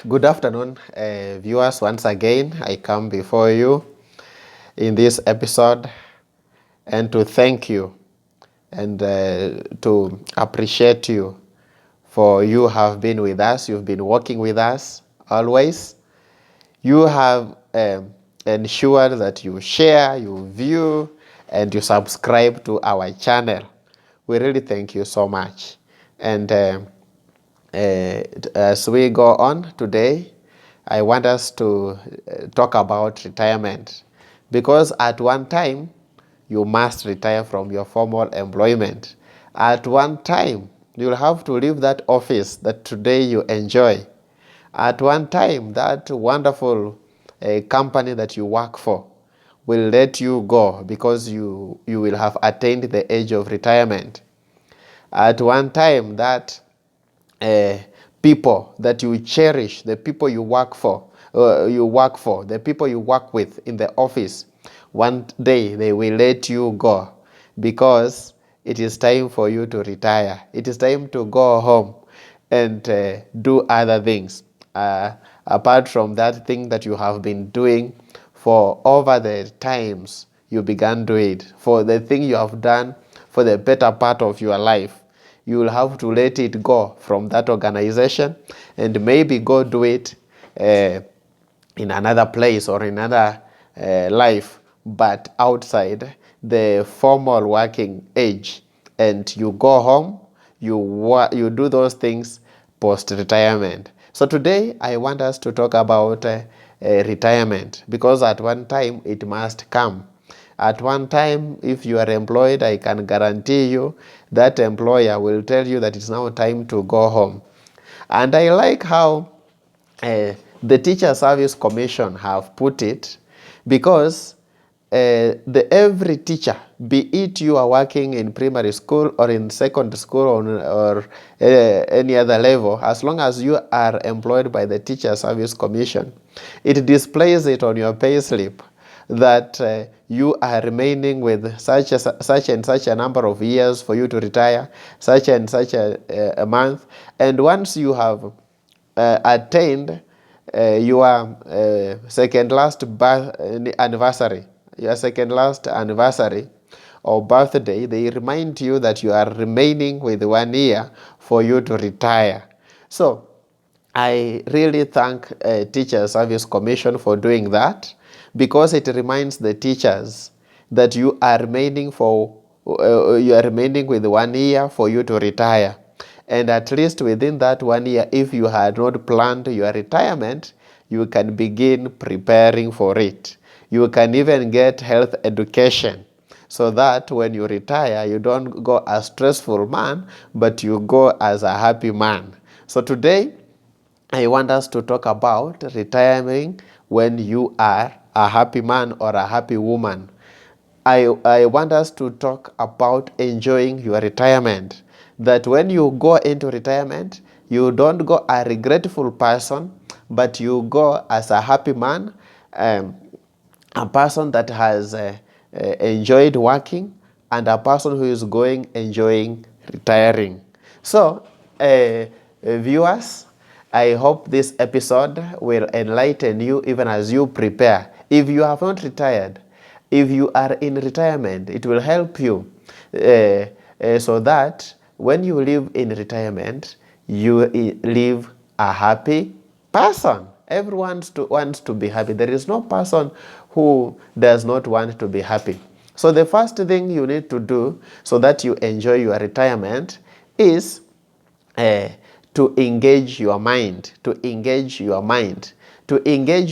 Good afternoon, viewers. Once again, I come before you in this episode and to thank you and to appreciate you for you have been with us. You've been working with us always. You have ensured that you share, you view, and you subscribe to our channel. We really thank you so much. And as we go on today, I want us to talk about retirement, because at one time you must retire from your formal employment. At one time you'll have to leave that office that today you enjoy. At one time that wonderful company that you work for will let you go because you will have attained the age of retirement. At one time that people that you cherish, the people you work for, the people you work with in the office, one day they will let you go because it is time for you to retire. It is time to go home and do other things apart from that thing that you have been doing for over the times you began doing it, for the thing you have done for the better part of your life. You will have to let it go from that organization and maybe go do it in another place or another life, but outside the formal working age. And you go home, you do those things post-retirement. So today I want us to talk about retirement, because at one time it must come. At one time, if you are employed, I can guarantee you that employer will tell you that it's now time to go home. And I like how the Teacher Service Commission have put it, because every teacher, be it you are working in primary school or in secondary school or any other level, as long as you are employed by the Teacher Service Commission, it displays it on your pay slip that you are remaining with such and such a number of years for you to retire, such and such a month. And once you have attained your second last anniversary, your second last anniversary or birthday, they remind you that you are remaining with 1 year for you to retire. So I really thank Teacher Service Commission for doing that, because it reminds the teachers that you are remaining with 1 year for you to retire. And at least within that 1 year, if you had not planned your retirement, you can begin preparing for it. You can even get health education, so that when you retire, you don't go a stressful man, but you go as a happy man. So today, I want us to talk about retiring when you are a happy man or a happy woman. I want us to talk about enjoying your retirement. That when you go into retirement, you don't go a regretful person, but you go as a happy man, a person that has enjoyed working, and a person who is enjoying retiring. So, viewers, I hope this episode will enlighten you even as you prepare. If you have not retired, if you are in retirement, it will help you so that when you live in retirement, you live a happy person. Everyone wants to be happy. There is no person who does not want to be happy. So the first thing you need to do so that you enjoy your retirement is to engage your mind, to engage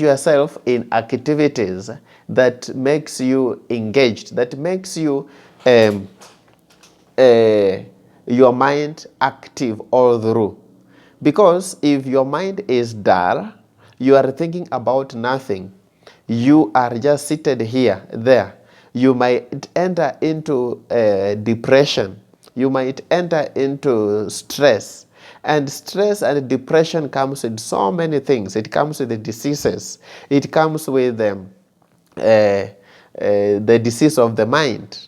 yourself in activities that makes you engaged, that makes you your mind active all through. Because if your mind is dull, you are thinking about nothing, you are just seated there, you might enter into depression, you might enter into stress. And stress and depression comes with so many things. It comes with the diseases. It comes with the disease of the mind.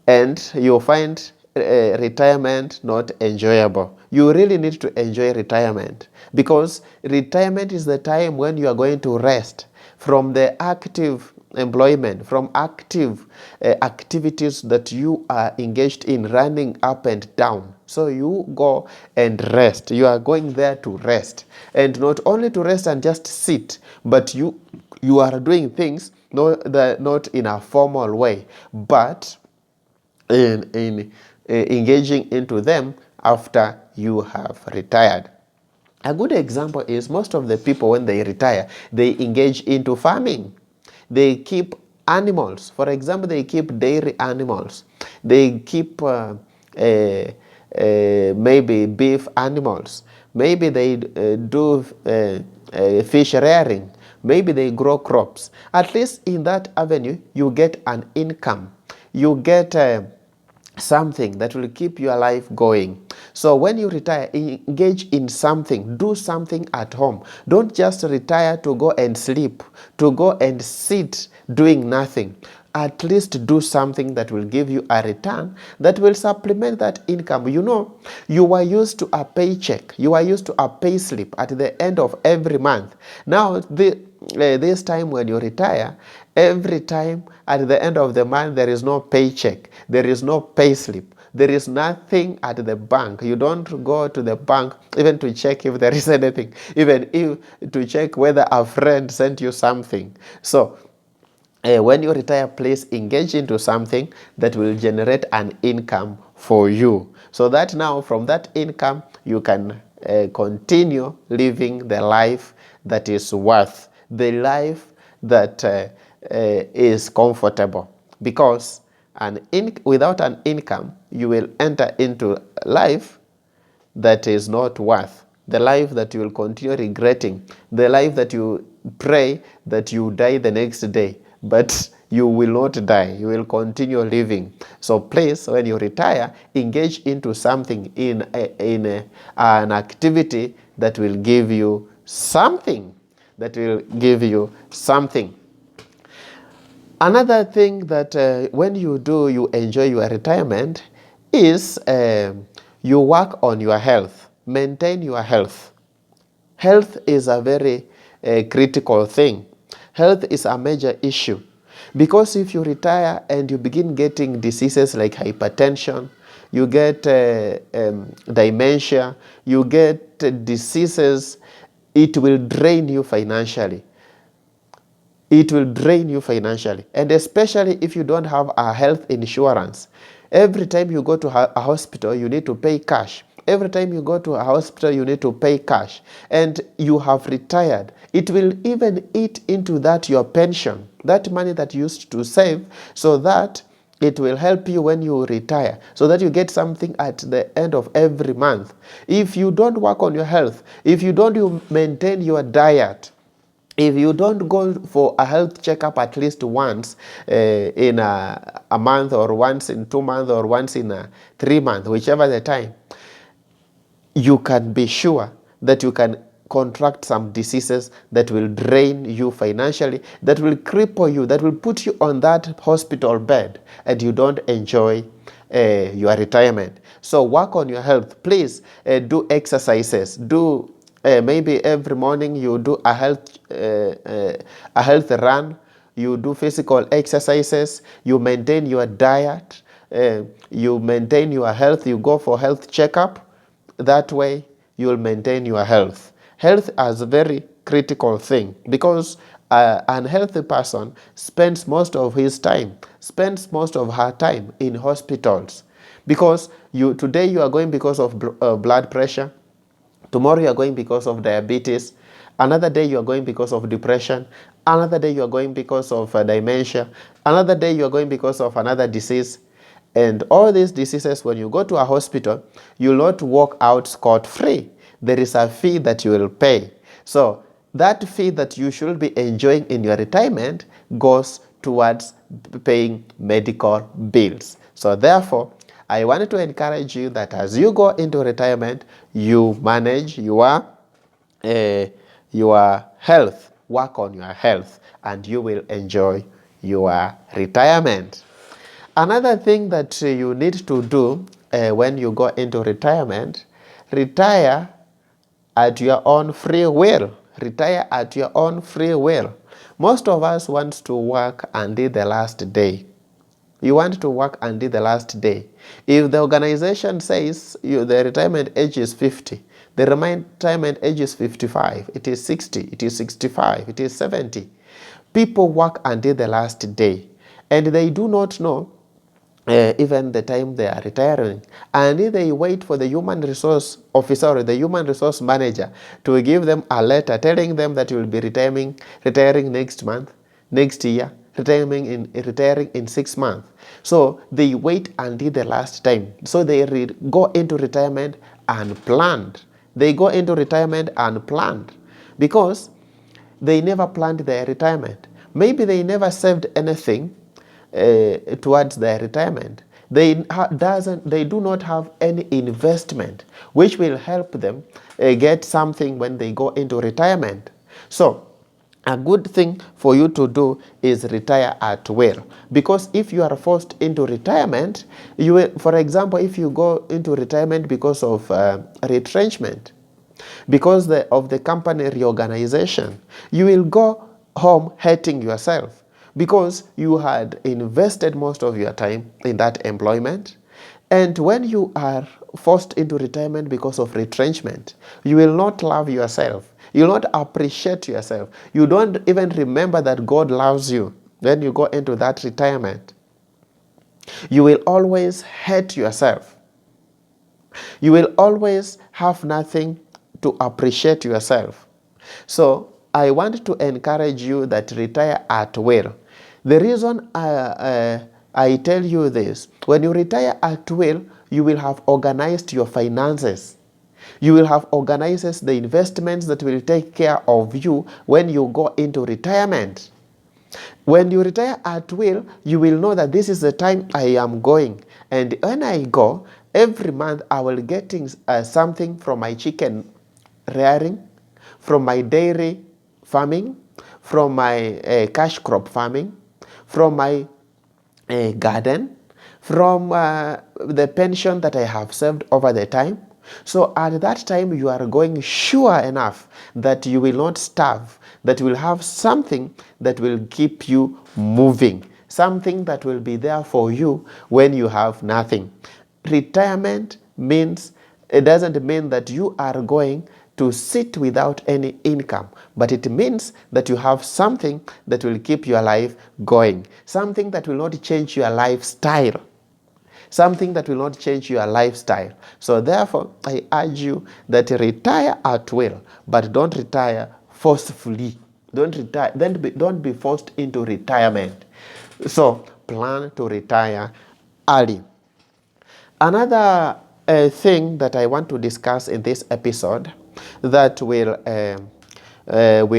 And you'll find retirement not enjoyable. You really need to enjoy retirement, because retirement is the time when you are going to rest from the active employment, from active activities that you are engaged in, running up and down. So you go and rest. You are going there to rest, and not only to rest and just sit, but you are doing things not in a formal way, but in engaging into them after you have retired. A good example is most of the people, when they retire, they engage into farming. They keep animals. For example, they keep dairy animals. They keep maybe beef animals. Maybe they do fish rearing. Maybe they grow crops. At least in that avenue, you get an income. You get something that will keep your life going. So when you retire, engage in something. Do something at home. Don't just retire to go and sleep, to go and sit doing nothing. At least do something that will give you a return, that will supplement that income. You know, you are used to a paycheck. You are used to a pay slip at the end of every month. Now, this time when you retire, every time at the end of the month, there is no paycheck, there is no pay slip, there is nothing at the bank. You don't go to the bank even to check if there is anything, even if to check whether a friend sent you something. So when you retire, please engage into something that will generate an income for you, so that now from that income you can continue living the life that is worth, the life that is comfortable. Because without an income, you will enter into life that is not worth, the life that you will continue regretting, the life that you pray that you die the next day, but you will not die, you will continue living. So please, when you retire, engage into something, in an activity that will give you something, that will give you something. Another thing that when you do, you enjoy your retirement, is you work on your health. Maintain your health. Health is a very critical thing. Health is a major issue, because if you retire and you begin getting diseases like hypertension, you get dementia, you get diseases, it will drain you financially. It will drain you financially, and especially if you don't have a health insurance. Every time you go to a hospital, you need to pay cash. Every time you go to a hospital, you need to pay cash, and you have retired. It will even eat into that your pension, that money that you used to save, so that it will help you when you retire, so that you get something at the end of every month. If you don't work on your health, if you don't maintain your diet, if you don't go for a health checkup at least once in a month, or once in 2 months, or once in 3 months, whichever the time, you can be sure that you can contract some diseases that will drain you financially, that will cripple you, that will put you on that hospital bed, and you don't enjoy your retirement. So work on your health. Please do exercises. Do maybe every morning you do a health run. You do physical exercises. You maintain your diet. You maintain your health. You go for health checkup. That way, you will maintain your health. Health is a very critical thing, because an unhealthy person spends most of his time, spends most of her time in hospitals, because today you are going because of blood pressure, tomorrow you are going because of diabetes, another day you are going because of depression, another day you are going because of dementia, another day you are going because of another disease. And all these diseases, when you go to a hospital, you will not walk out scot-free. There is a fee that you will pay. So that fee that you should be enjoying in your retirement goes towards paying medical bills. So therefore, I wanted to encourage you that as you go into retirement, you manage your health, work on your health, and you will enjoy your retirement. Another thing that you need to do when you go into retirement, retire at your own free will. Retire at your own free will. Most of us want to work until the last day. You want to work until the last day. If the organization says the retirement age is 50, the retirement age is 55, it is 60, it is 65, it is 70. People work until the last day, and they do not know even the time they are retiring, and they wait for the human resource officer or the human resource manager to give them a letter telling them that you will be retiring next month, next year, retiring in 6 months. So they wait until the last time. So they go into retirement unplanned. They go into retirement unplanned because they never planned their retirement. Maybe they never saved anything towards their retirement. They do not have any investment which will help them get something when they go into retirement. So a good thing for you to do is retire at will, because if you are forced into retirement, you will, for example, if you go into retirement because of retrenchment, because of the company reorganization, you will go home hating yourself because you had invested most of your time in that employment. And when you are forced into retirement because of retrenchment, you will not love yourself. You will not appreciate yourself. You don't even remember that God loves you when you go into that retirement. You will always hate yourself. You will always have nothing to appreciate yourself. So I want to encourage you that retire at will. The reason I tell you this, when you retire at will, you will have organized your finances. You will have organized the investments that will take care of you when you go into retirement. When you retire at will, you will know that this is the time I am going. And when I go, every month I will getting something from my chicken rearing, from my dairy farming, from my cash crop farming, from my garden, from the pension that I have saved over the time. So at that time, you are going sure enough that you will not starve, that you will have something that will keep you moving, something that will be there for you when you have nothing. Retirement means, it doesn't mean that you are going to sit without any income, but it means that you have something that will keep your life going, something that will not change your lifestyle. Something that will not change your lifestyle. So therefore, I urge you that retire at will, but don't retire forcefully. Don't be forced into retirement. So plan to retire early. Another thing that I want to discuss in this episode that will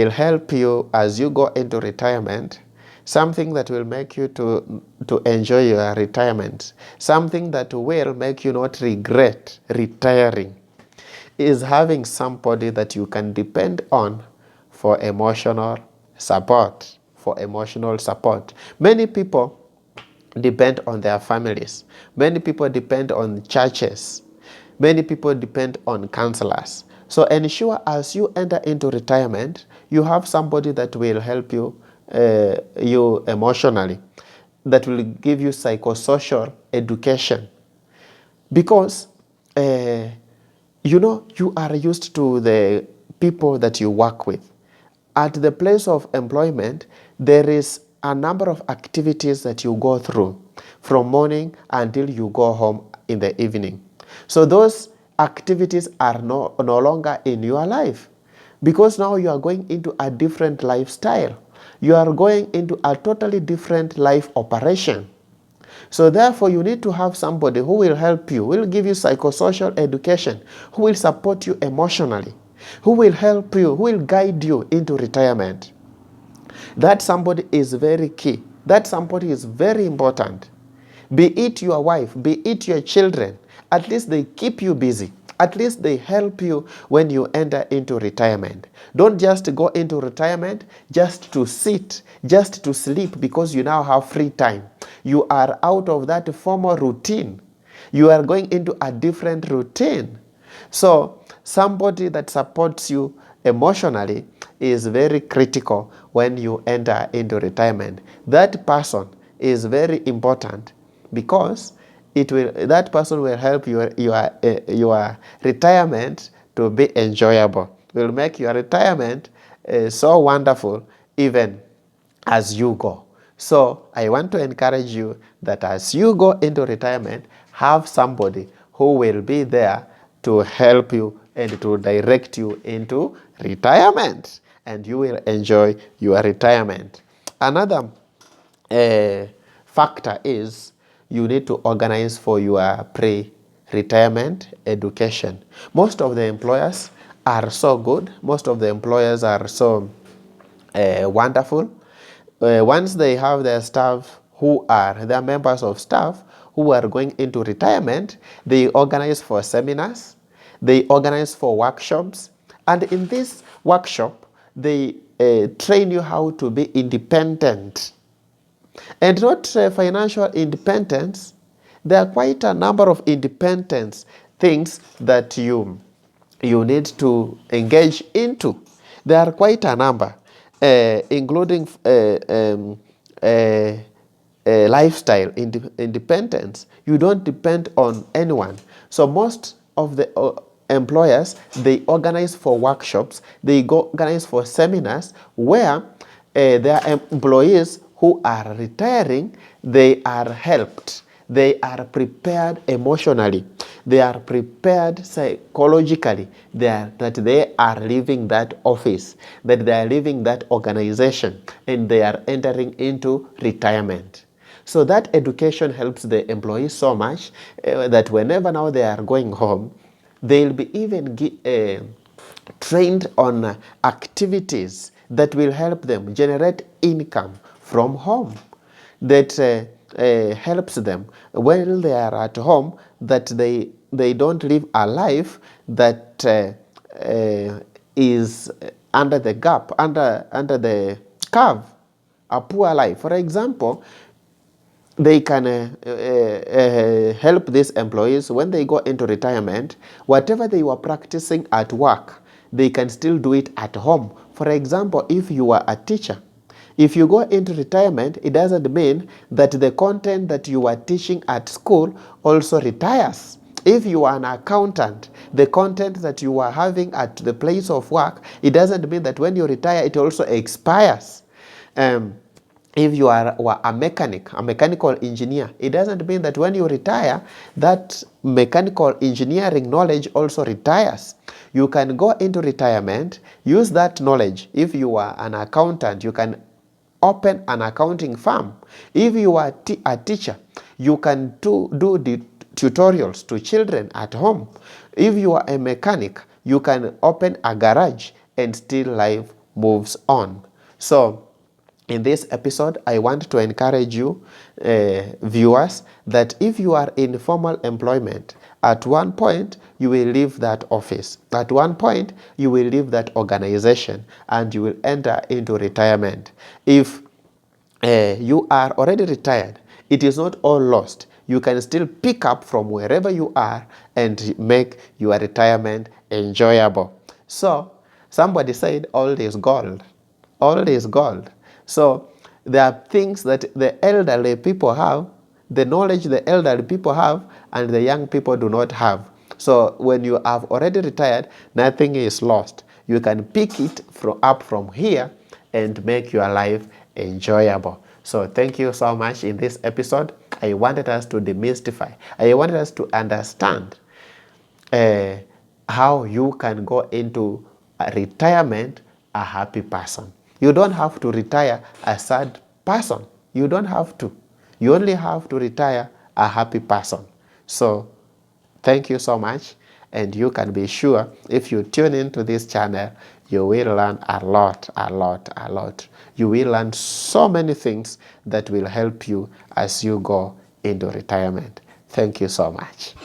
help you as you go into retirement, something that will make you to enjoy your retirement, something that will make you not regret retiring, is having somebody that you can depend on for emotional support. Many people depend on their families. Many people depend on churches. Many people depend on counselors. So ensure as you enter into retirement, you have somebody that will help you emotionally, that will give you psychosocial education. Because you are used to the people that you work with. At the place of employment, there is a number of activities that you go through from morning until you go home in the evening. So those activities are no longer in your life, because now you are going into a different lifestyle. You are going into a totally different life operation. So therefore, you need to have somebody who will help you, will give you psychosocial education, who will support you emotionally, who will help you, who will guide you into retirement. That somebody is very key. That somebody is very important. Be it your wife, be it your children, at least they keep you busy. At least they help you when you enter into retirement. Don't just go into retirement just to sit, just to sleep because you now have free time. You are out of that formal routine. You are going into a different routine. So somebody that supports you emotionally is very critical when you enter into retirement. That person is very important because that person will help your retirement to be enjoyable. Will make your retirement so wonderful even as you go. So I want to encourage you that as you go into retirement, have somebody who will be there to help you and to direct you into retirement, and you will enjoy your retirement. Another factor is you need to organize for your pre-retirement education. Most of the employers are so good. Most of the employers are so wonderful. Once they have their staff who are their members of staff who are going into retirement, they organize for seminars, they organize for workshops, and in this workshop, they train you how to be independent. And not financial independence. There are quite a number of independence things that you need to engage into. There are quite a number, including lifestyle independence. You don't depend on anyone. So most of the employers, they organize for workshops, they organize for seminars where their employees who are retiring, they are helped. They are prepared emotionally. They are prepared psychologically that they are leaving that office, that they are leaving that organization, and they are entering into retirement. So that education helps the employees so much that whenever now they are going home, they'll be even trained on activities that will help them generate income from home, that helps them when they are at home, that they don't live a life that is under the gap, under the curve, a poor life. For example, they can help these employees when they go into retirement. Whatever they were practicing at work, they can still do it at home. For example, if you are a teacher, if you go into retirement, it doesn't mean that the content that you are teaching at school also retires. If you are an accountant, the content that you are having at the place of work, it doesn't mean that when you retire, it also expires. If you are a mechanic, a mechanical engineer, it doesn't mean that when you retire, that mechanical engineering knowledge also retires. You can go into retirement, use that knowledge. If you are an accountant, you can open an accounting firm. If you are a teacher, you can do the tutorials to children at home. If you are a mechanic, you can open a garage, and still life moves on. So in this episode, I want to encourage you, viewers, that if you are in formal employment, at one point you will leave that office. At one point you will leave that organization, and you will enter into retirement. If you are already retired, it is not all lost. You can still pick up from wherever you are and make your retirement enjoyable. So somebody said, all is gold. All is gold. So there are things that the elderly people have, the knowledge the elderly people have, and the young people do not have. So when you have already retired, nothing is lost. You can pick it up from here and make your life enjoyable. So thank you so much. In this episode, I wanted us to demystify. I wanted us to understand how you can go into a retirement a happy person. You don't have to retire a sad person. You don't have to. You only have to retire a happy person. So thank you so much, and you can be sure if you tune into this channel, you will learn a lot. You will learn so many things that will help you as you go into retirement. Thank you so much.